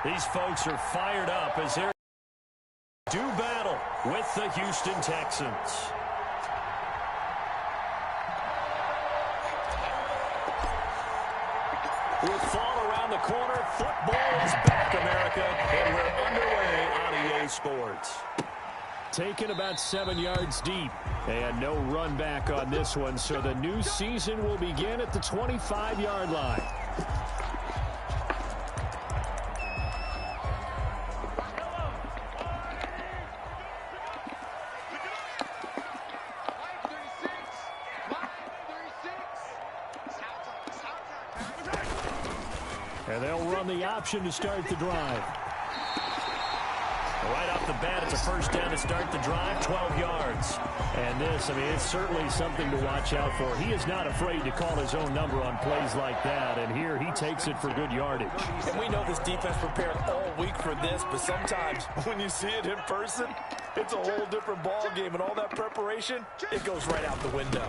These folks are fired up as they do battle with the Houston Texans. With fall around the corner, football is back, America, and we're underway on EA Sports. Taken about 7 yards deep, and no run back on this one, so the new season will begin at the 25-yard line. And they'll run the option to start the drive. Right off the bat, it's a first down to start the drive, 12 yards. And this, I mean, it's certainly something to watch out for. He is not afraid to call his own number on plays like that, and here he takes it for good yardage. And we know this defense prepared all week for this, but sometimes when you see it in person, it's a whole different ball game, and all that preparation, it goes right out the window.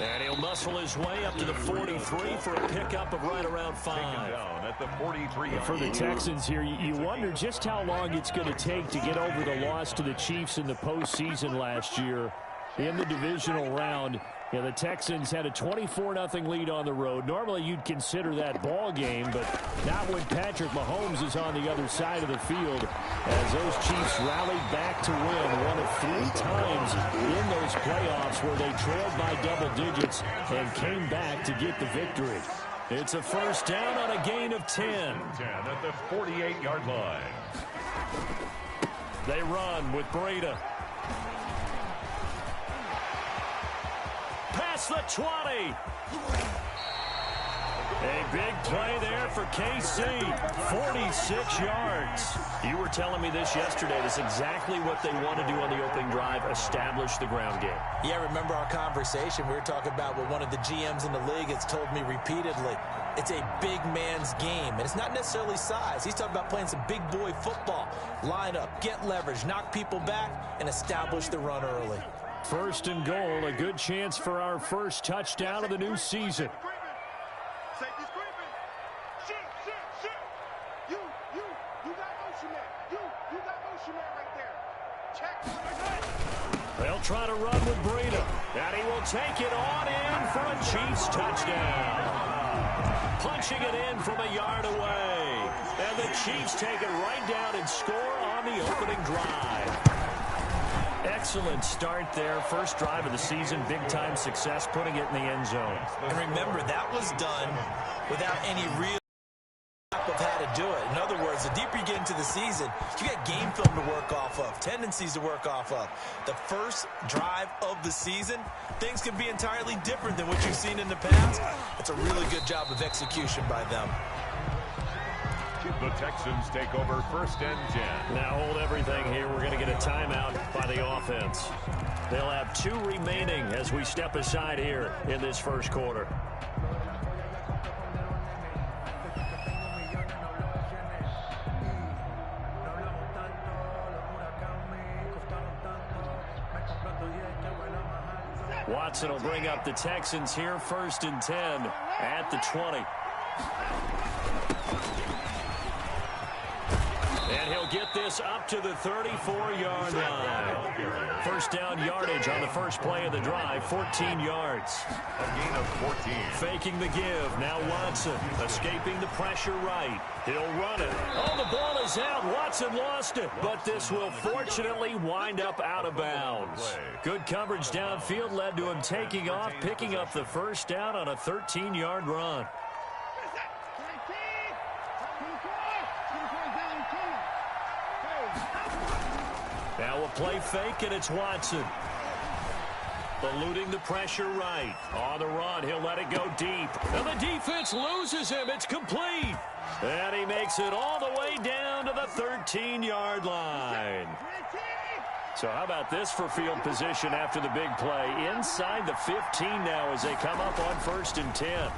And he'll muscle his way up to the 43 for a pickup of right around 5. Down at the 43. For the Texans here, you wonder just how long it's going to take to get over the loss to the Chiefs in the postseason last year in the divisional round. Yeah, the Texans had a 24-0 lead on the road. Normally, you'd consider that ball game, but not when Patrick Mahomes is on the other side of the field, as those Chiefs rallied back to win one of 3 times in those playoffs where they trailed by double digits and came back to get the victory. It's a first down on a gain of 10. 10 at the 48-yard line. They run with Breida. Past the 20. A big play there for KC. 46 yards. You were telling me this yesterday. That's exactly what they want to do on the opening drive, establish the ground game. Yeah, remember our conversation. We were talking about what one of the GMs in the league has told me repeatedly. It's a big man's game, and it's not necessarily size. He's talking about playing some big boy football. Line up, get leverage, knock people back, and establish the run early. First and goal, a good chance for our first touchdown of the new season. They'll try to run with Breida, and he will take it on in for a Chiefs touchdown. Punching it in from a yard away. And the Chiefs take it right down and score on the opening drive. Excellent start there. First drive of the season. Big-time success, putting it in the end zone. And remember, that was done without any real of how to do it. In other words, the deeper you get into the season, you got game film to work off of, tendencies to work off of. The first drive of the season, things can be entirely different than what you've seen in the past. It's a really good job of execution by them. The Texans take over first and 10. Now hold everything here. We're going to get a timeout by the offense. They'll have 2 remaining as we step aside here in this first quarter. Watson will bring up the Texans here, first and 10 at the 20. And he'll get this up to the 34-yard line. First down yardage on the first play of the drive, 14 yards. A gain of 14. Faking the give. Now Watson escaping the pressure right. He'll run it. Oh, the ball is out. Watson lost it. But this will fortunately wind up out of bounds. Good coverage downfield led to him taking off, picking up the first down on a 13-yard run. Now a play fake, and it's Watson. Eluding the pressure right. On the run, he'll let it go deep. And the defense loses him. It's complete. And he makes it all the way down to the 13-yard line. So how about this for field position after the big play? Inside the 15 now as they come up on first and 10.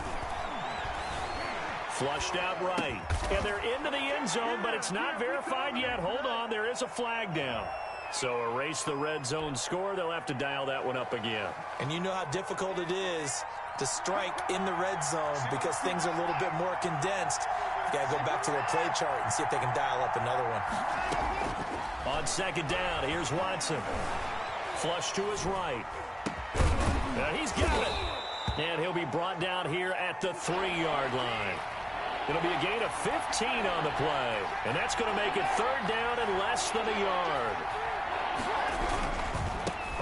Flushed out right. And they're into the end zone, but it's not verified yet. Hold on, there is a flag down. So erase the red zone score. They'll have to dial that one up again. And you know how difficult it is to strike in the red zone because things are a little bit more condensed. You've Got to go back to their play chart and see if they can dial up another one. On second down, here's Watson. Flush to his right. He's got it. And he'll be brought down here at the 3-yard line. It'll be a gain of 15 on the play. And that's going to make it third down and less than a yard.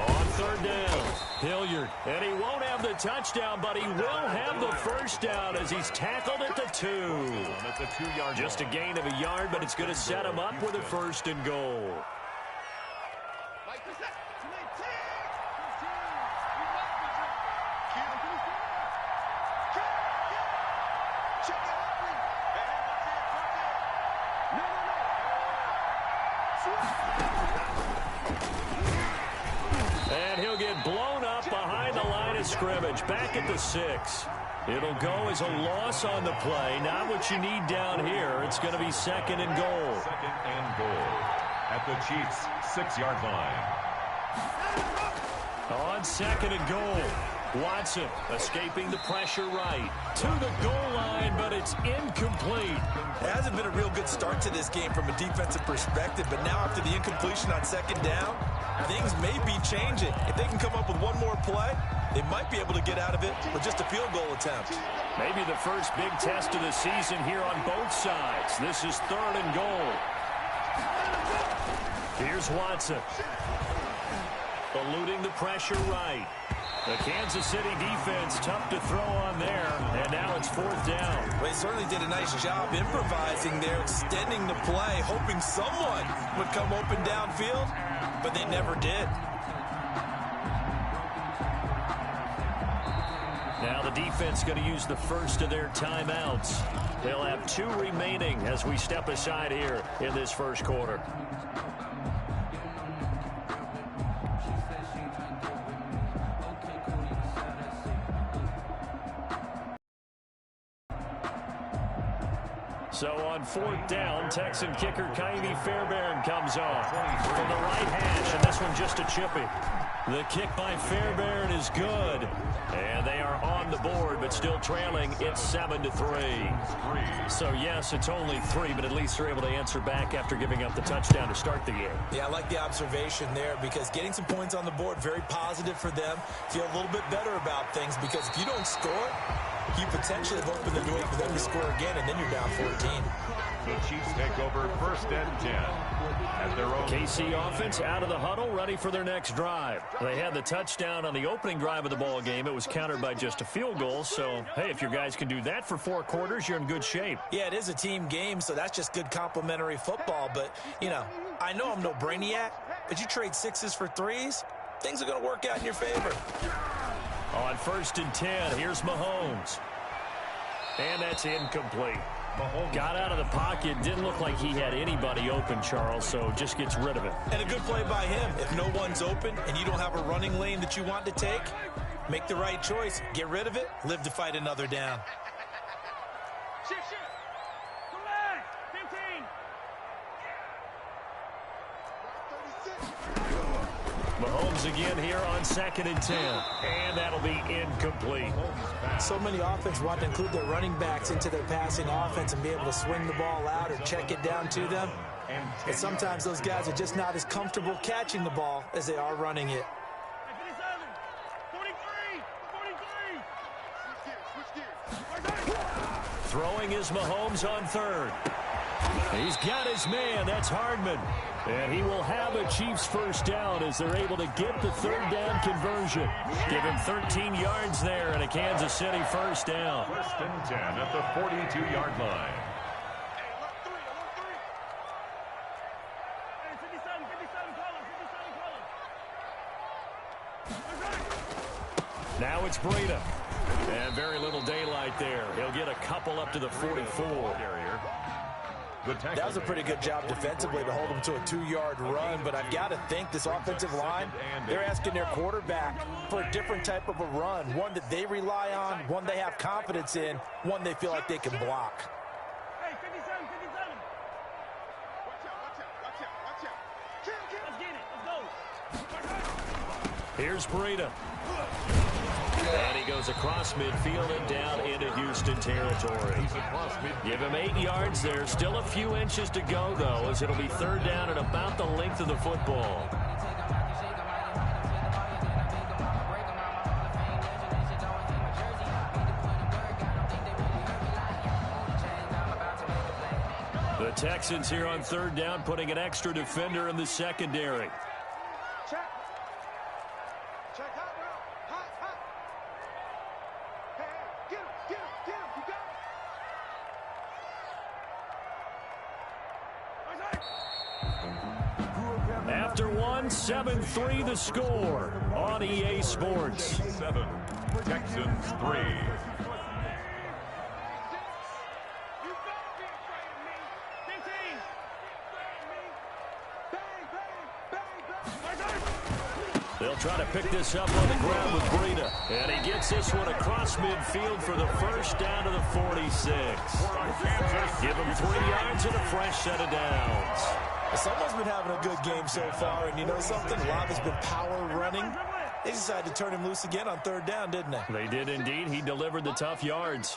On third down, Hilliard. And he won't have the touchdown, but he will have the first down as he's tackled at the 2. Just a gain of a yard, but it's going to set him up with a first and goal. And he'll get blown up behind the line of scrimmage, back at the 6. It'll go as a loss on the play. Not what you need down here. It's going to be second and goal. Second and goal at the Chiefs' 6-yard line. On second and goal, Watson escaping the pressure right to the goal line, but it's incomplete. It hasn't been a real good start to this game from a defensive perspective, but now after the incompletion on second down, things may be changing. If they can come up with one more play, they might be able to get out of it with just a field goal attempt. Maybe the first big test of the season here on both sides. This is third and goal. Here's Watson. Eluding the pressure right. The Kansas City defense tough to throw on there, and now it's fourth down. Well, they certainly did a nice job improvising there, extending the play, hoping someone would come open downfield, but they never did. Now the defense going to use the first of their timeouts. They'll have 2 remaining as we step aside here in this first quarter. So on fourth down, Texan kicker Ka'imi Fairbairn comes on from the right hash, and this one just a chippy. The kick by Fairbairn is good, and they are on the board, but still trailing. It's 7-3. So yes, it's only 3, but at least they're able to answer back after giving up the touchdown to start the game. Yeah, I like the observation there because getting some points on the board, very positive for them. Feel a little bit better about things because if you don't score, you potentially have opened the door for them to score again, and then you're down 14. The Chiefs take over first and 10 at their own. KC offense out of the huddle, ready for their next drive. They had the touchdown on the opening drive of the ball game. It was countered by just a field goal. So, hey, if your guys can do that for 4 quarters, you're in good shape. Yeah, it is a team game, so that's just good complimentary football. But, you know, I know I'm no brainiac, but you trade 6s for 3s, things are going to work out in your favor. On first and 10, here's Mahomes. And that's incomplete. Mahomes got out of the pocket. Didn't look like he had anybody open, Charles, so just gets rid of it. And a good play by him. If no one's open and you don't have a running lane that you want to take, make the right choice. Get rid of it. Live to fight another down. Mahomes again here on second and 10. And that'll be incomplete. So many offense want to include their running backs into their passing offense and be able to swing the ball out or check it down to them. But sometimes those guys are just not as comfortable catching the ball as they are running it. Throwing is Mahomes on third. He's got his man. That's Hardman. And he will have a Chiefs first down as they're able to get the third down conversion. Give him 13 yards there and a Kansas City first down. First and 10 at the 42-yard line. Now it's Breida. And very little daylight there. He'll get a couple up to the 44. That was a pretty good job defensively to hold them to a 2-yard run, but I've got to think this offensive line, they're asking their quarterback for a different type of a run, one that they rely on, one they have confidence in, one they feel like they can block. Hey, 57, 57. Let's get it. Let's go. Here's Breida. And he goes across midfield and down into Houston territory. Give him 8 yards there. Still a few inches to go, though, as it'll be third down and about the length of the football. The Texans here on third down, putting an extra defender in the secondary. Check. Check hot, bro. Hot, hot. Hey, get him. You got it. After one, 7-3 the score on EA Sports. 7, Texans 3. They'll try to pick this up on the ground with Breida. And he gets this one across midfield for the first down to the 46. Give him 3 yards and a fresh set of downs. Someone's been having a good game so far, and you know something? A lot has been power running. They decided to turn him loose again on third down, didn't they? They did indeed. He delivered the tough yards.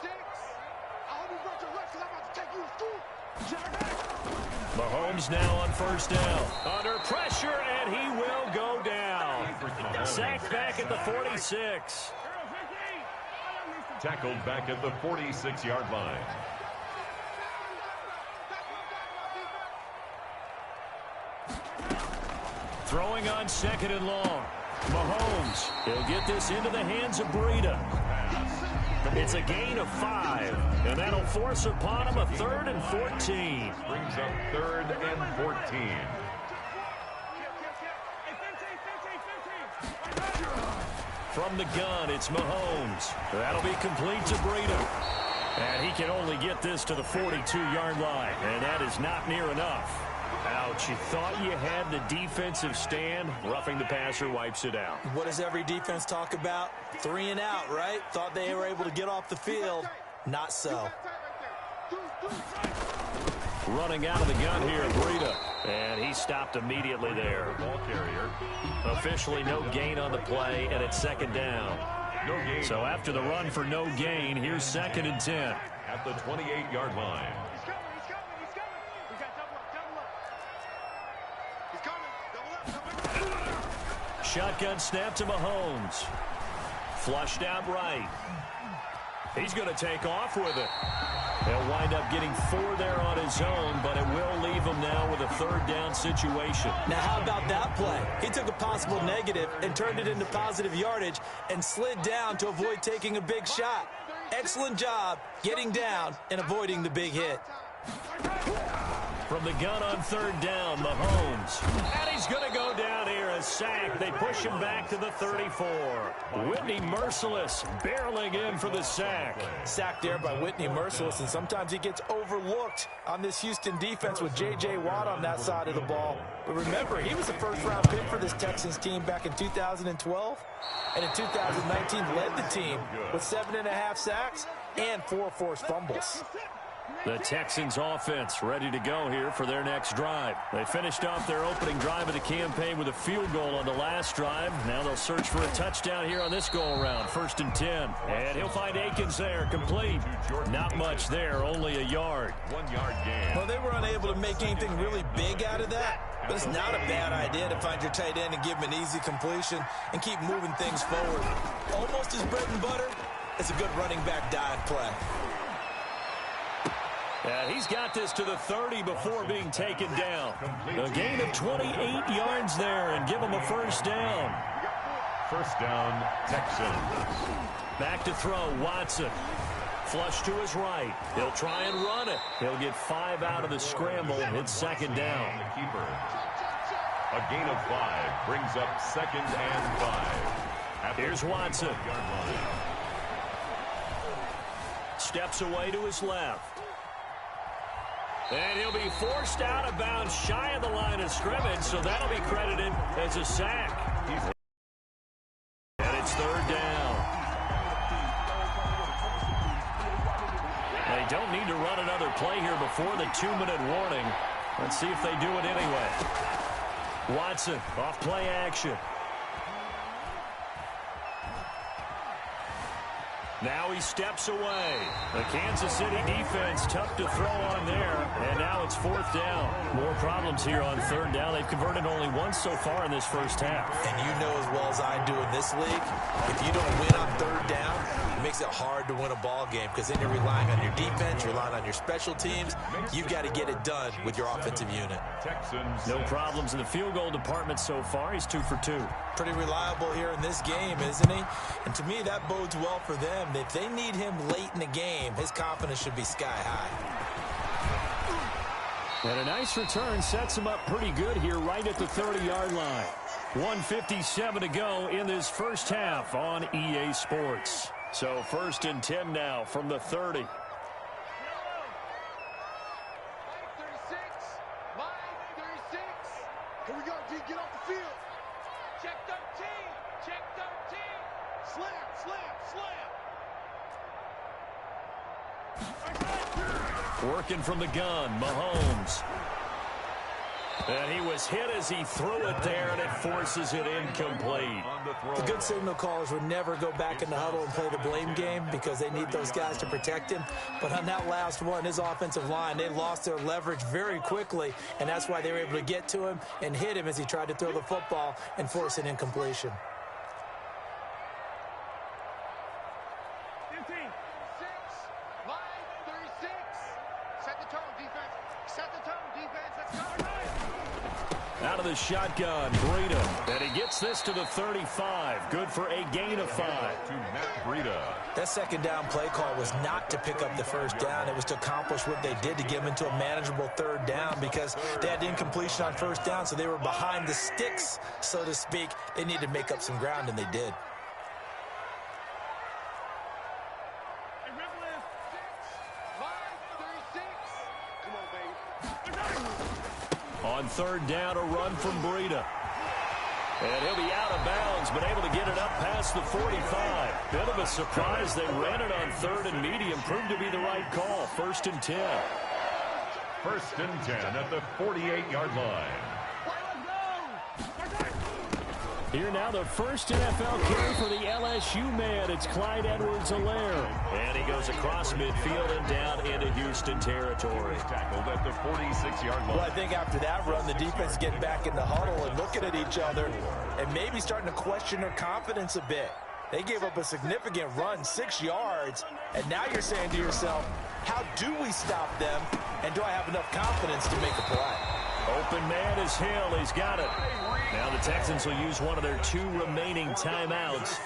Mahomes now on first down. Under pressure, and he will go down. Sacked back at the 46. Tackled back at the 46-yard line. Throwing on second and long. Mahomes, he'll get this into the hands of Breida. It's a gain of 5, and that'll force upon him a 3rd and 14. Brings up 3rd and 14. From the gun, it's Mahomes. That'll be complete to Breida. And he can only get this to the 42-yard line, and that is not near enough. Ouch, you thought you had the defensive stand. Roughing the passer wipes it out. What does every defense talk about? 3 and out, right? Thought they were able to get off the field. Not so. Running out of the gun here, Breida. And he stopped immediately there. Ball carrier. Officially no gain on the play, and it's second down. No gain. So after the run for no gain, here's 2nd and 10. At the 28-yard line. Shotgun snap to Mahomes. Flushed out right. He's going to take off with it. He'll wind up getting 4 there on his own, but it will leave him now with a 3rd down situation. Now, how about that play? He took a possible negative and turned it into positive yardage and slid down to avoid taking a big shot. Excellent job getting down and avoiding the big hit. From the gun on 3rd down, Mahomes. And he's going to go down here, a sack. They push him back to the 34. Whitney Merciless barreling in for the sack. Sacked there by Whitney Merciless, and sometimes he gets overlooked on this Houston defense with J.J. Watt on that side of the ball. But remember, he was a first-round pick for this Texans team back in 2012. And in 2019, led the team with 7.5 sacks and 4 forced fumbles. The Texans offense ready to go here for their next drive. They finished off their opening drive of the campaign with a field goal on the last drive. Now they'll search for a touchdown here on this go-around. 1st and 10. And he'll find Akins there, complete. Not much there, only a yard. 1-yard gain. Well, they were unable to make anything really big out of that. But it's not a bad idea to find your tight end and give him an easy completion and keep moving things forward. Almost as bread and butter as a good running back dive play. He's got this to the 30 before being taken down. A gain of 28 yards there and give him a 1st down. 1st down, Texans. Back to throw, Watson. Flush to his right. He'll try and run it. He'll get 5 out of the scramble. It's 2nd down. The keeper. A gain of 5 brings up 2nd and 5. Here's Watson. Steps away to his left. And he'll be forced out of bounds shy of the line of scrimmage, so that'll be credited as a sack. And it's 3rd down. They don't need to run another play here before the 2-minute warning. Let's see if they do it anyway. Watson off play action. Now he steps away. The Kansas City defense tough to throw on there, and now it's 4th down. More problems here on 3rd down. They've converted only once so far in this first half. And you know as well as I do in this league, if you don't win on 3rd down, it makes it hard to win a ball game because then you're relying on your defense, you're relying on your special teams. You've got to get it done with your offensive unit. Texans. No problems in the field goal department so far. He's 2 for 2. Pretty reliable here in this game, isn't he? And to me, that bodes well for them. If they need him late in the game, his confidence should be sky high. And a nice return sets him up pretty good here right at the 30-yard line. 1:57 to go in this first half on EA Sports. So 1st and 10 now from the 30. 36. Line 36. Here we go, D. Get off the field. Check 13. Check 13. Slam, slam, slam. Working from the gun, Mahomes. And he was hit as he threw it there, and it forces it incomplete. The good signal callers would never go back in the huddle and play the blame game because they need those guys to protect him. But on that last one, his offensive line, they lost their leverage very quickly, and that's why they were able to get to him and hit him as he tried to throw the football and force an incompletion. 15. 6. Line 36. Set the tone, defense. Set the tone, defense. Let's go. Out of the shotgun, Breida. And he gets this to the 35. Good for a gain of 5. To Matt Breida. That 2nd down play call was not to pick up the 1st down. It was to accomplish what they did to get them into a manageable 3rd down because they had incompletion on 1st down, so they were behind the sticks, so to speak. They needed to make up some ground, and they did. On 3rd down, a run from Breida. And he'll be out of bounds, but able to get it up past the 45. Bit of a surprise. They ran it on 3rd and medium. Proved to be the right call. 1st and 10. 1st and 10 at the 48-yard line. Here now the first NFL carry for the LSU man. It's Clyde Edwards-Helaire. And he goes across midfield and down into Houston territory. Tackled at the 46-yard line. Well, I think after that run, the defense is getting back in the huddle and looking at each other and maybe starting to question their confidence a bit. They gave up a significant run, 6 yards, and now you're saying to yourself, how do we stop them, and do I have enough confidence to make a play? Open man is Hill. He's got it. Now the Texans will use one of their 2 remaining timeouts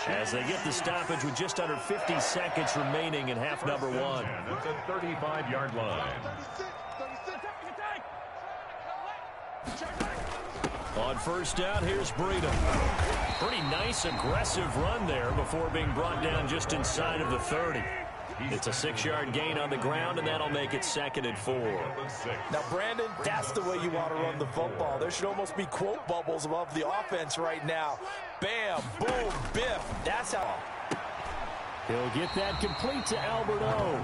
as they get the stoppage with just under 50 seconds remaining in half number 1. At the 35-yard line. 36. On 1st down, here's Breida. Pretty nice, aggressive run there before being brought down just inside of the 30. It's a 6-yard gain on the ground, and that'll make it 2nd and 4. Now, Brandon, that's the way you want to run the football. There should almost be quote bubbles above the offense right now. Bam, boom, biff. That's how. He'll get that complete to Albert O.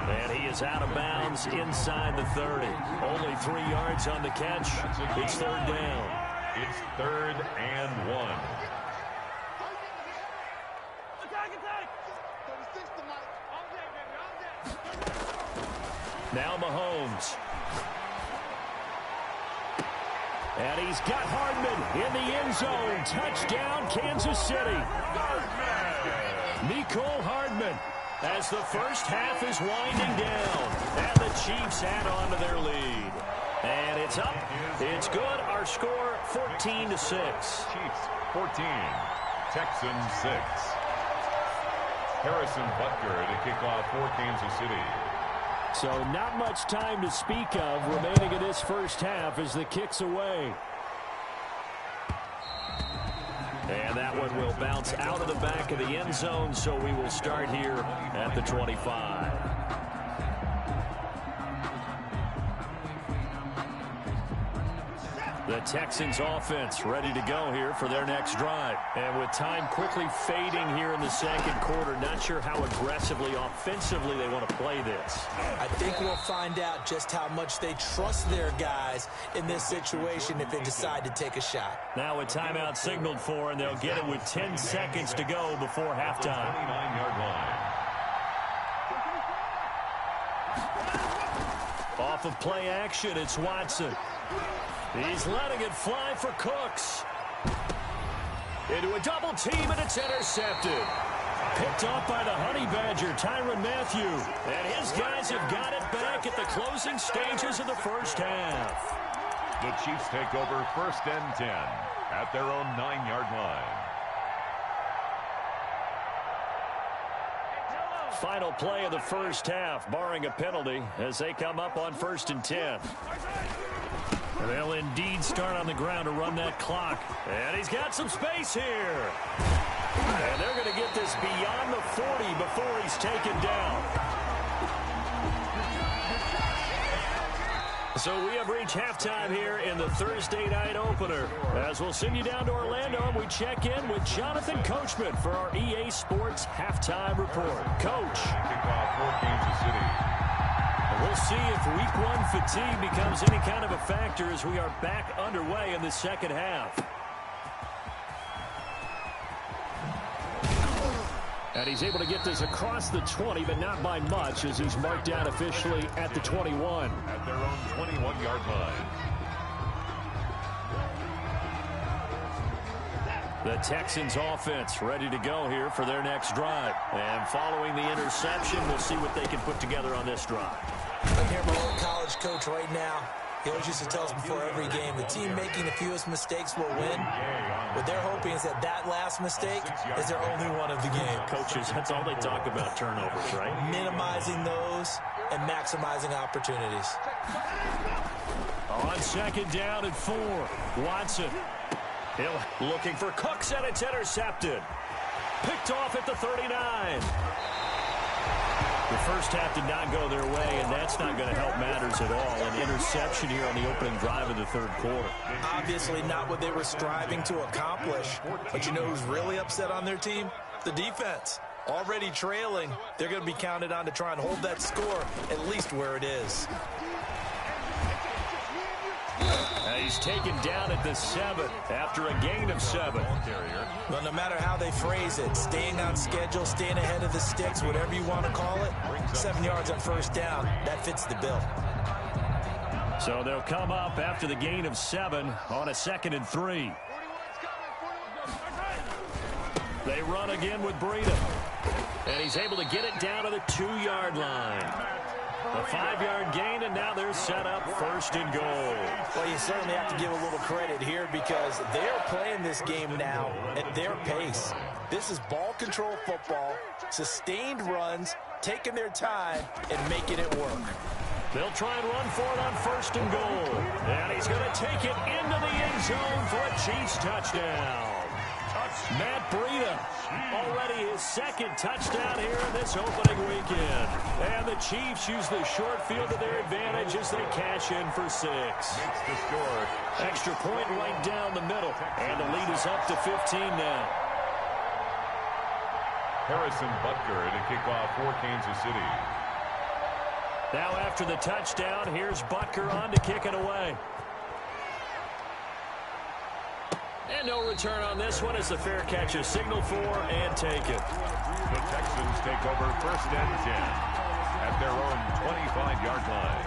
And he is out of bounds inside the 30. Only 3 yards on the catch. It's 3rd down. It's 3rd and 1. Now Mahomes. And he's got Hardman in the end zone. Touchdown, Kansas City. Mecole Hardman as the first half is winding down. And the Chiefs add on to their lead. And it's up. It's good. Our score, 14-6. Chiefs 14, Texans 6. Harrison Butker to kick off for Kansas City. So not much time to speak of remaining in this first half as the kick's away. And that one will bounce out of the back of the end zone, so we will start here at the 25. The Texans offense ready to go here for their next drive. And with time quickly fading here in the 2nd quarter, not sure how aggressively, offensively they want to play this. I think we'll find out just how much they trust their guys in this situation if they decide to take a shot. Now a timeout signaled for, and they'll get it with 10 seconds to go before halftime. 29-yard line. off of play action. It's Watson. He's letting it fly for Cooks. Into a double team, and it's intercepted. Picked off by the Honey Badger, Tyrann Mathieu. And his guys have got it back at the closing stages of the first half. The Chiefs take over 1st and 10 at their own 9-yard line. Final play of the first half, barring a penalty, as they come up on 1st and 10. They'll indeed start on the ground to run that clock. And he's got some space here. And they're going to get this beyond the 40 before he's taken down. So we have reached halftime here in the Thursday night opener. As we'll send you down to Orlando, and we check in with Jonathan Coachman for our EA Sports Halftime Report. Coach. Kickoff for Kansas City. We'll see if week 1 fatigue becomes any kind of a factor as we are back underway in the second half. And he's able to get this across the 20, but not by much, as he's marked down officially at the 21. At their own 21-yard line. The Texans offense ready to go here for their next drive. And following the interception, we'll see what they can put together on this drive. I hear my old college coach right now. He always used to tell us before every game, the team making the fewest mistakes will win. What they're hoping is that last mistake is their only one of the game. Coaches, that's all they talk about, turnovers, right? Minimizing those and maximizing opportunities. On 2nd down and 4, Watson. Hill looking for Cooks, and it's intercepted. Picked off at the 39. The first half did not go their way, and that's not going to help matters at all. An interception here on the opening drive of the 3rd quarter. Obviously not what they were striving to accomplish. But you know who's really upset on their team? The defense. Already trailing, they're going to be counted on to try and hold that score at least where it is. He's taken down at the 7 after a gain of 7. But no matter how they phrase it, staying on schedule, staying ahead of the sticks, whatever you want to call it, 7 yards on 1st down, that fits the bill. So they'll come up after the gain of 7 on a 2nd and 3. They run again with Breida. And he's able to get it down to the 2-yard line. A 5-yard gain, and now they're set up 1st and goal. Well, you certainly have to give a little credit here because they are playing this game now at their pace. This is ball control football, sustained runs, taking their time, and making it work. They'll try and run for it on 1st and goal. And he's going to take it into the end zone for a Chiefs touchdown. Matt Breida, already his 2nd touchdown here in this opening weekend. And the Chiefs use the short field to their advantage as they cash in for 6. Extra point right down the middle. And the lead is up to 15 now. Harrison Butker to kick off for Kansas City. Now after the touchdown, here's Butker on to kick it away. And no return on this one as the fair catch is signaled for and taken. The Texans take over 1st and 10 at their own 25-yard line.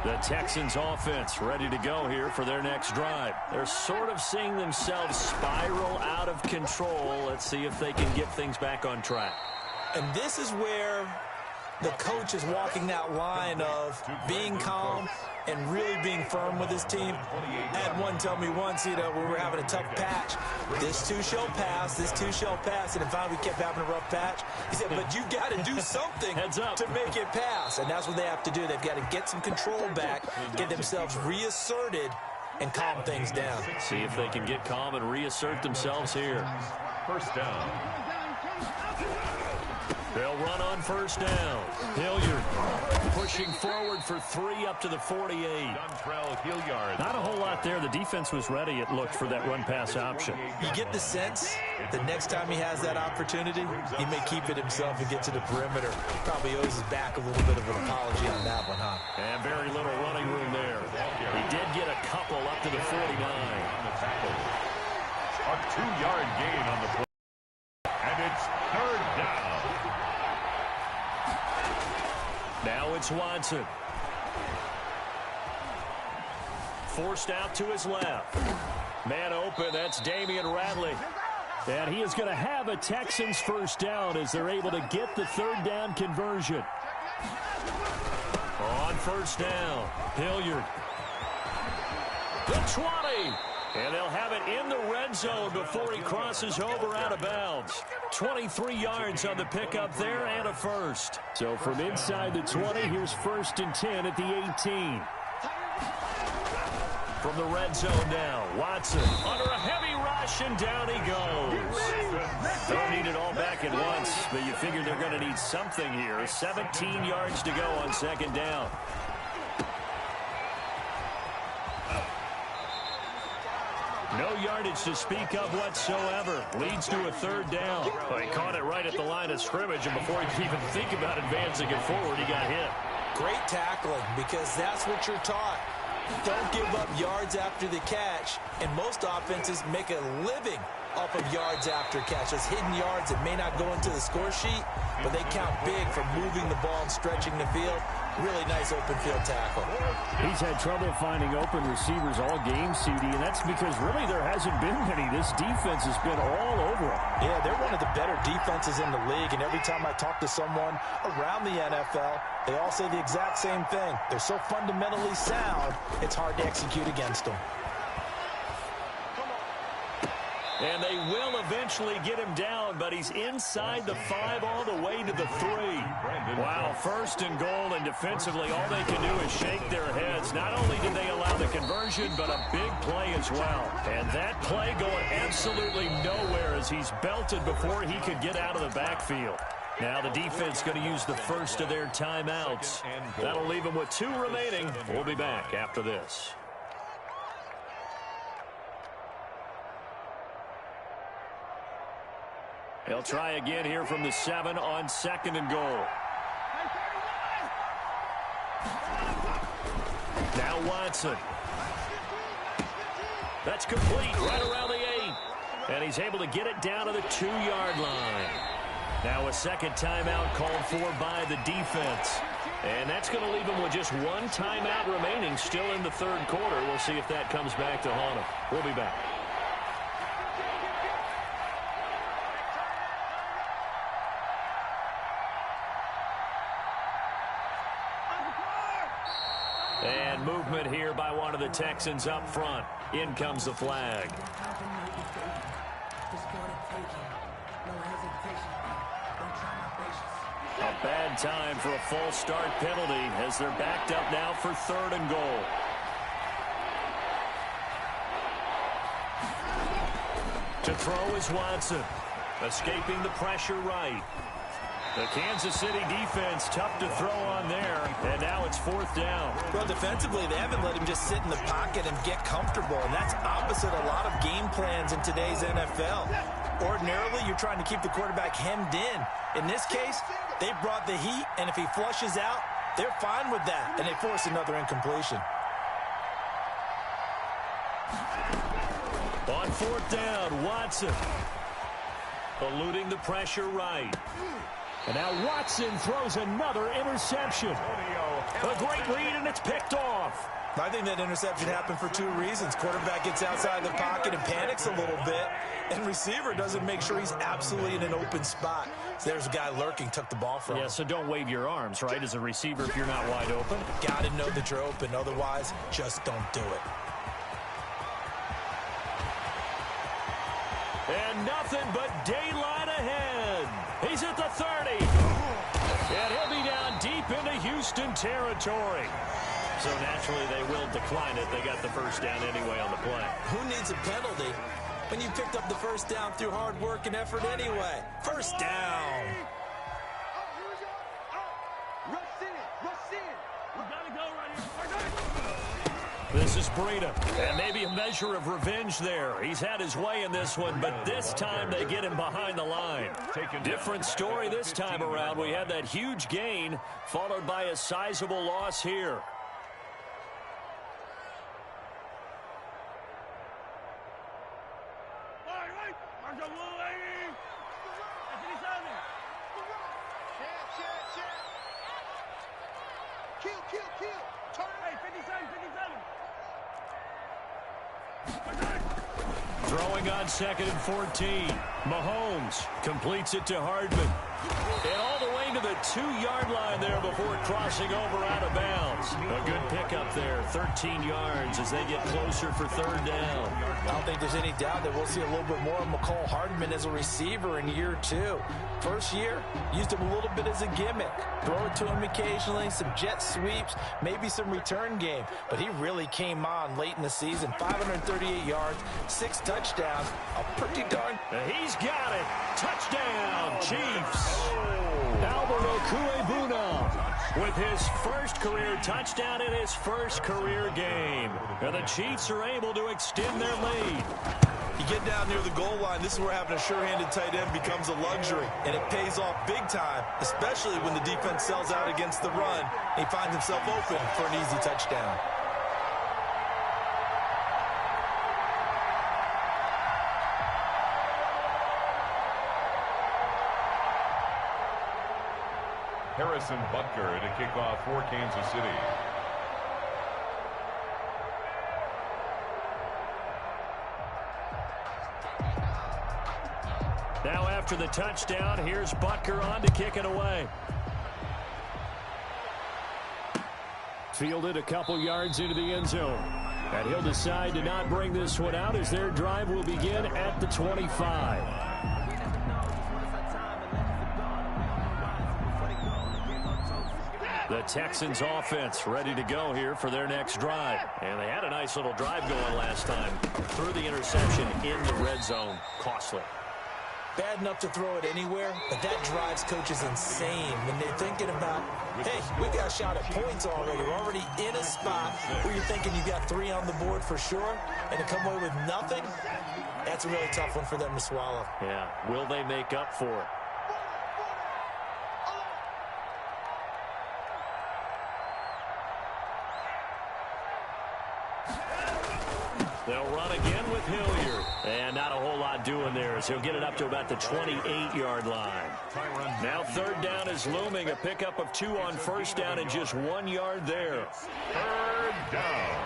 The Texans offense ready to go here for their next drive. They're sort of seeing themselves spiral out of control. Let's see if they can get things back on track. And this is where the coach is walking that line of being calm and really being firm with his team. I had one tell me once, when we were having a tough patch, this too shall pass, this too shall pass, and finally we kept having a rough patch. He said, but you got to do something to make it pass, and that's what they have to do. They've got to get some control back, get themselves reasserted, and calm things down. See if they can get calm and reassert themselves here. 1st down. They'll run on 1st down. Hilliard pushing forward for 3 up to the 48. Dontrell Hilliard. Not a whole lot there. The defense was ready, it looked, for that run-pass option. You get the sense the next time he has that opportunity, he may keep it himself and get to the perimeter. Probably owes his back a little bit of an apology on that one, huh? And very little running room there. He did get a couple up to the 49. A 2-yard gain on the play. And it's 3rd down. Now it's Watson. forced out to his left. Man open, that's Damian Radley. And he is going to have a Texans first down as they're able to get the third down conversion. On first down, Hilliard. The 20. And they'll have it in the red zone before he crosses over out of bounds. 23 yards on the pickup there and a first. So from inside the 20, here's 1st and 10 at the 18. From the red zone now, Watson under a heavy rush, and down he goes. Don't need it all back at once, but you figure they're going to need something here. 17 yards to go on 2nd down. No yardage to speak of whatsoever. Leads to a 3rd down. Well, he caught it right at the line of scrimmage, and before he could even think about advancing it forward, he got hit. Great tackling, because that's what you're taught. Don't give up yards after the catch, and most offenses make a living off of yards after catch. Those hidden yards that may not go into the score sheet, but they count big for moving the ball and stretching the field. Really nice open field tackle. He's had trouble finding open receivers all game, CD, and that's because really there hasn't been many. This defense has been all over him. Yeah, they're one of the better defenses in the league, and every time I talk to someone around the NFL, they all say the exact same thing. They're so fundamentally sound, it's hard to execute against them. And they will eventually get him down, but he's inside the 5 all the way to the 3. Wow, 1st and goal, and defensively all they can do is shake their heads. Not only did they allow the conversion, but a big play as well. And that play going absolutely nowhere as he's belted before he could get out of the backfield. Now the defense going to use the first of their timeouts. That'll leave them with 2 remaining. We'll be back after this. They'll try again here from the 7 on 2nd and goal. Now Watson. That's complete right around the 8. And he's able to get it down to the 2-yard line. Now a 2nd timeout called for by the defense. And that's going to leave him with just 1 timeout remaining still in the 3rd quarter. We'll see if that comes back to haunt him. We'll be back. And movement here by one of the Texans up front. In comes the flag. A bad time for a false start penalty as they're backed up now for 3rd and goal. To throw is Watson. Escaping the pressure right. The Kansas City defense tough to throw on there, and now it's 4th down. Well, defensively, they haven't let him just sit in the pocket and get comfortable, and that's opposite a lot of game plans in today's NFL. Ordinarily, you're trying to keep the quarterback hemmed in. In this case, they brought the heat, and if he flushes out, they're fine with that, and they force another incompletion. On 4th down, Watson. Eluding the pressure right. And now Watson throws another interception. A great read, and it's picked off. I think that interception happened for 2 reasons. Quarterback gets outside the pocket and panics a little bit, and receiver doesn't make sure he's absolutely in an open spot. So there's a guy lurking, took the ball from him. Yeah, so don't wave your arms, right, as a receiver if you're not wide open. Got to know that you're open. Otherwise, just don't do it. And nothing but daylight ahead. He's at the 30. And he'll be down deep into Houston territory. So naturally they will decline it. They got the first down anyway on the play. Who needs a penalty when you picked up the first down through hard work and effort anyway? First down. This is Breida, and maybe a measure of revenge there. He's had his way in this one, but this time they get him behind the line. Different story this time around. We had that huge gain, followed by a sizable loss here. Throwing on 2nd and 14. Mahomes completes it to Hardman. And all the way to the 2-yard line there before crossing over out of bounds. A good pickup there, 13 yards as they get closer for 3rd down. I don't think there's any doubt that we'll see a little bit more of McCole Hardman as a receiver in year 2. First year, used him a little bit as a gimmick. Throw it to him occasionally, some jet sweeps, maybe some return game. But he really came on late in the season. 538 yards, 6 touchdowns, a pretty darn... He's got it. Touchdown, Chiefs. Albert Okwuegbunam with his first career touchdown in his first career game. And the Chiefs are able to extend their lead. You get down near the goal line, this is where having a sure-handed tight end becomes a luxury, and it pays off big time, especially when the defense sells out against the run. He finds himself open for an easy touchdown. Harrison Butker to kick off for Kansas City. Now after the touchdown, here's Butker on to kick it away. Fielded a couple yards into the end zone. And he'll decide to not bring this one out as their drive will begin at the 25. The Texans offense ready to go here for their next drive. And they had a nice little drive going last time. Threw the interception in the red zone. Costly. Bad enough to throw it anywhere, but that drives coaches insane when they're thinking about, hey, we got a shot at points already. We're already in a spot where you're thinking you got 3 on the board for sure, and to come away with nothing, that's a really tough one for them to swallow. Yeah, will they make up for it? They'll run again with Hilliard. And not a whole lot doing there as he'll get it up to about the 28-yard line. Now 3rd down is looming. A pickup of 2 on 1st down and just 1 yard there. 3rd down.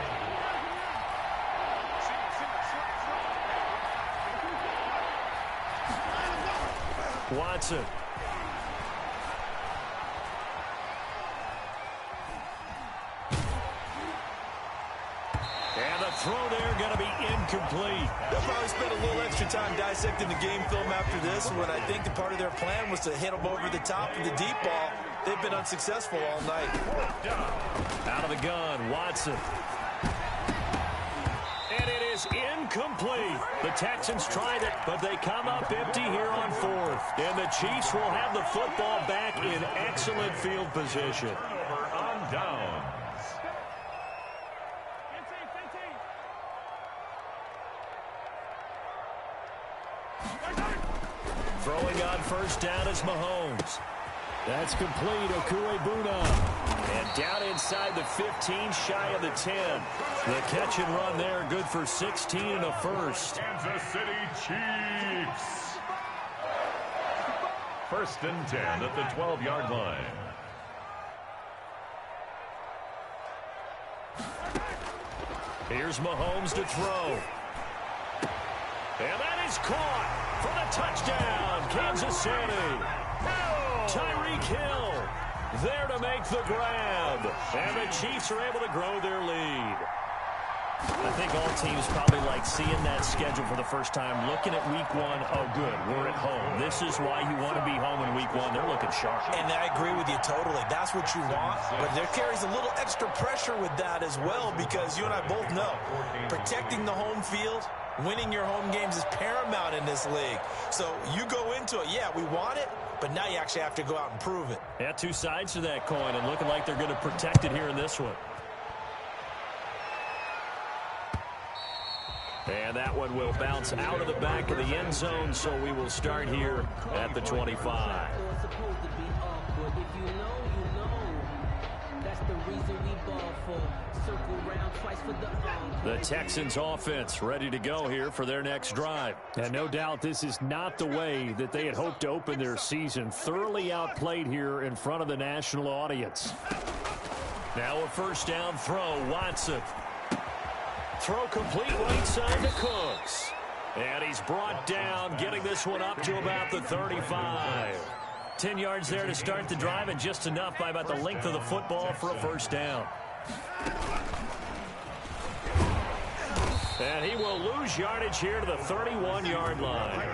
Watson. And the throw there going to be incomplete. They'll probably spend a little extra time dissecting the game film after this when I think the part of their plan was to hit them over the top with the deep ball. They've been unsuccessful all night. Out of the gun, Watson. And it is incomplete. The Texans tried it, but they come up empty here on 4th. And the Chiefs will have the football back in excellent field position. Turnover on downs. Throwing on 1st down is Mahomes. That's complete. Okwuegbunam. And down inside the 15, shy of the 10. The catch and run there, good for 16 and a first. Kansas City Chiefs. 1st and 10 at the 12-yard line. Here's Mahomes to throw. And that is caught for the touchdown, Kansas City. Tyreek Hill there to make the grab. And the Chiefs are able to grow their lead. I think all teams probably like seeing that schedule for the first time, looking at week 1. Oh, good, we're at home. This is why you want to be home in week 1. They're looking sharp. And I agree with you totally. That's what you want. But there carries a little extra pressure with that as well because you and I both know protecting the home field, winning your home games is paramount in this league. So you go into it, yeah, we want it, but now you actually have to go out and prove it. Yeah, 2 sides to that coin, and looking like they're going to protect it here in this one. And that one will bounce out of the back of the end zone, so we will start here at the 25. The Texans offense ready to go here for their next drive. And no doubt this is not the way that they had hoped to open their season. Thoroughly outplayed here in front of the national audience. Now a 1st down throw, Watson. throw complete right side to Cooks. And he's brought down, getting this one up to about the 35. 10 yards there to start the drive, and just enough by about the length of the football for a first down. And he will lose yardage here to the 31-yard line.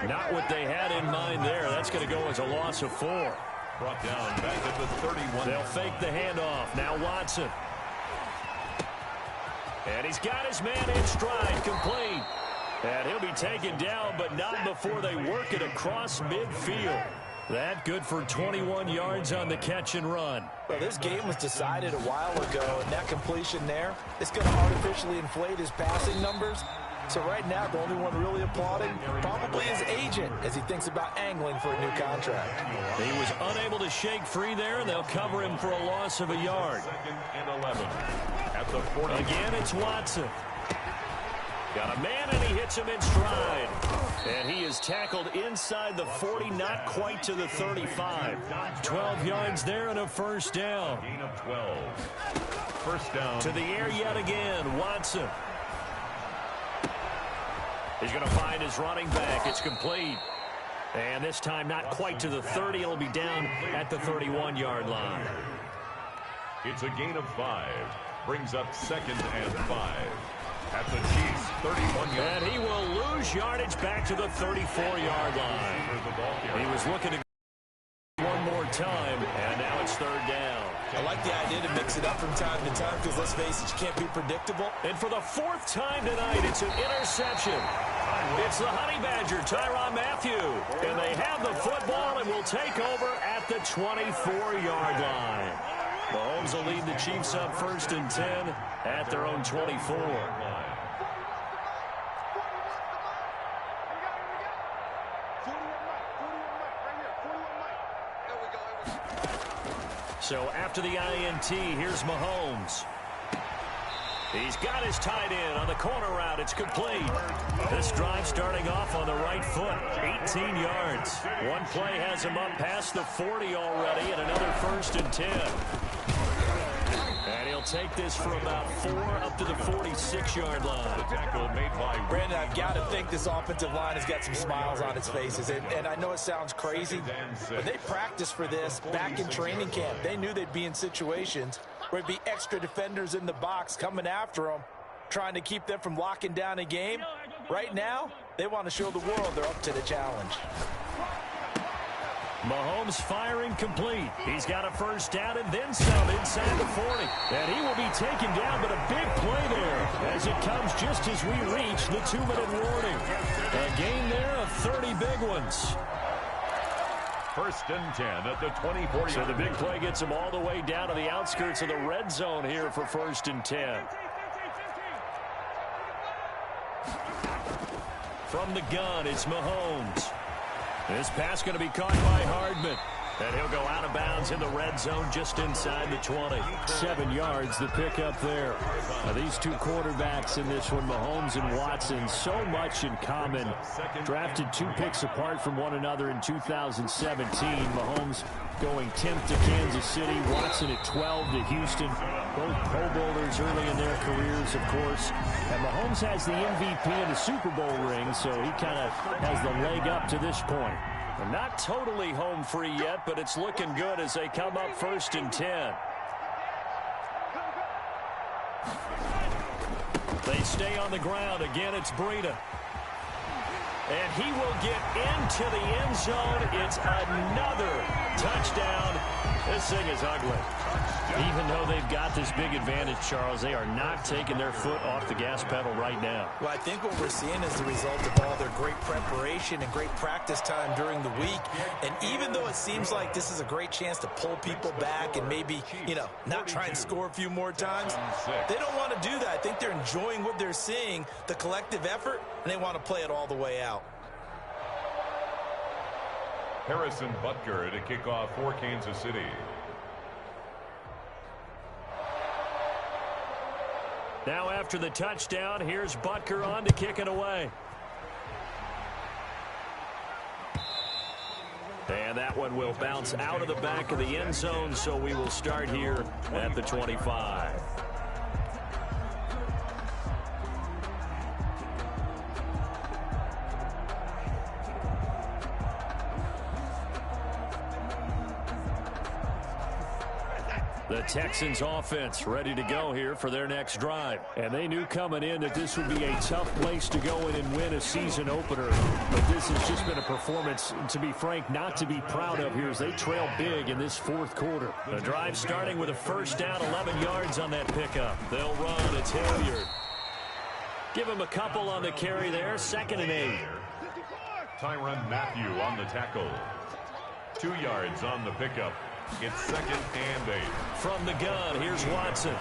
Not what they had in mind there. That's going to go as a loss of 4. Brought down back at the 31. They'll fake the handoff. Now Watson. And he's got his man in stride, complete. And he'll be taken down, but not before they work it across midfield. That good for 21 yards on the catch and run. Well, this game was decided a while ago, and that completion there, it's going to artificially inflate his passing numbers. So right now, the only one really applauding probably his agent as he thinks about angling for a new contract. He was unable to shake free there, and they'll cover him for a loss of a yard. 2nd and 11. At the 40. Again, it's Watson. Got a man, and he hits him in stride. And he is tackled inside the 40, not quite to the 35. 12 yards there and a first down. Gain of 12. First down. To the air yet again, Watson. He's going to find his running back. It's complete. And this time not quite to the 30. It'll be down at the 31-yard line. It's a gain of 5. Brings up 2nd and 5. At the Chiefs, 31 yards. And he will lose yardage back to the 34-yard line. He was looking to go one more time, and now it's 3rd down. I like the idea to mix it up from time to time because, let's face it, you can't be predictable. And for the 4th time tonight, it's an interception. It's the Honey Badger, Tyrann Mathieu. And they have the football and will take over at the 24-yard line. Mahomes will lead the Chiefs up 1st and 10 at their own 24. So after the INT, here's Mahomes. He's got his tight end on the corner route. It's complete. This drive starting off on the right foot. 18 yards. One play has him up past the 40 already, and another 1st and 10. And he'll take this for about 4 up to the 46-yard line. The tackle made by Brandon, I've got to think this offensive line has got some smiles on its faces. And I know it sounds crazy, but they practiced for this back in training camp. They knew they'd be in situations where there'd be extra defenders in the box coming after them, trying to keep them from locking down a game. Right now, they want to show the world they're up to the challenge. Mahomes firing complete. He's got a first down and then some inside the 40. And he will be taken down, but a big play there as it comes just as we reach the 2-minute warning. A gain there of 30 big ones. 1st and 10 at the 24. So the big play gets him all the way down to the outskirts of the red zone here for 1st and 10. From the gun, it's Mahomes. This pass going to be caught by Hardman. And he'll go out of bounds in the red zone just inside the 20. 7 yards, the pickup there. Now these two quarterbacks in this one, Mahomes and Watson, so much in common. Drafted 2 picks apart from one another in 2017. Mahomes going 10th to Kansas City, Watson at 12 to Houston. Both Pro Bowlers early in their careers, of course. And Mahomes has the MVP and the Super Bowl ring, so he kind of has the leg up to this point. And not totally home free yet, but it's looking good as they come up 1st and 10. They stay on the ground. Again, it's Breida. And he will get into the end zone. It's another touchdown. This thing is ugly. Even though they've got this big advantage, Charles, they are not taking their foot off the gas pedal right now. Well, I think what we're seeing is the result of all their great preparation and great practice time during the week. And even though it seems like this is a great chance to pull people back and maybe, not try and score a few more times, they don't want to do that. I think they're enjoying what they're seeing, the collective effort, and they want to play it all the way out. Harrison Butker to kick off for Kansas City. Now after the touchdown, here's Butker on to kick it away. And that one will bounce out of the back of the end zone, so we will start here at the 25. The Texans offense ready to go here for their next drive. And they knew coming in that this would be a tough place to go in and win a season opener. But this has just been a performance, to be frank, not to be proud of here as they trail big in this fourth quarter. The drive starting with a first down, 11 yards on that pickup. They'll run. It's Hilliard. Give him a couple on the carry there. 2nd and 8. Tyrann Mathieu on the tackle. 2 yards on the pickup. It's 2nd and 8. From the gun, here's Watson.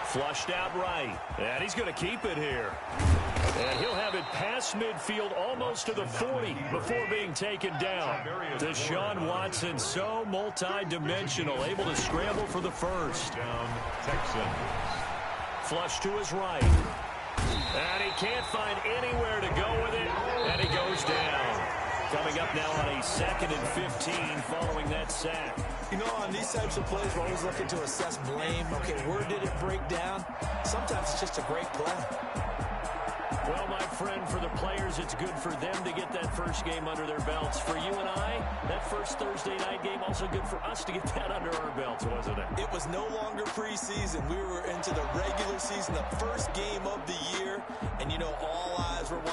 Flushed out right. And he's going to keep it here. And he'll have it past midfield almost to the 40 before being taken down. Deshaun Watson, so multi-dimensional, able to scramble for the first. Down Texans. Flush to his right. And he can't find anywhere to go with it. And he goes down. Coming up now on a 2nd and 15 following that sack. You know, on these types of plays, we're always looking to assess blame. Okay, where did it break down? Sometimes it's just a great play. Well, my friend, for the players, it's good for them to get that first game under their belts. For you and I, that first Thursday night game, also good for us to get that under our belts, wasn't it? It was no longer preseason. We were into the regular season, the first game of the year. And, you know, all eyes were watching.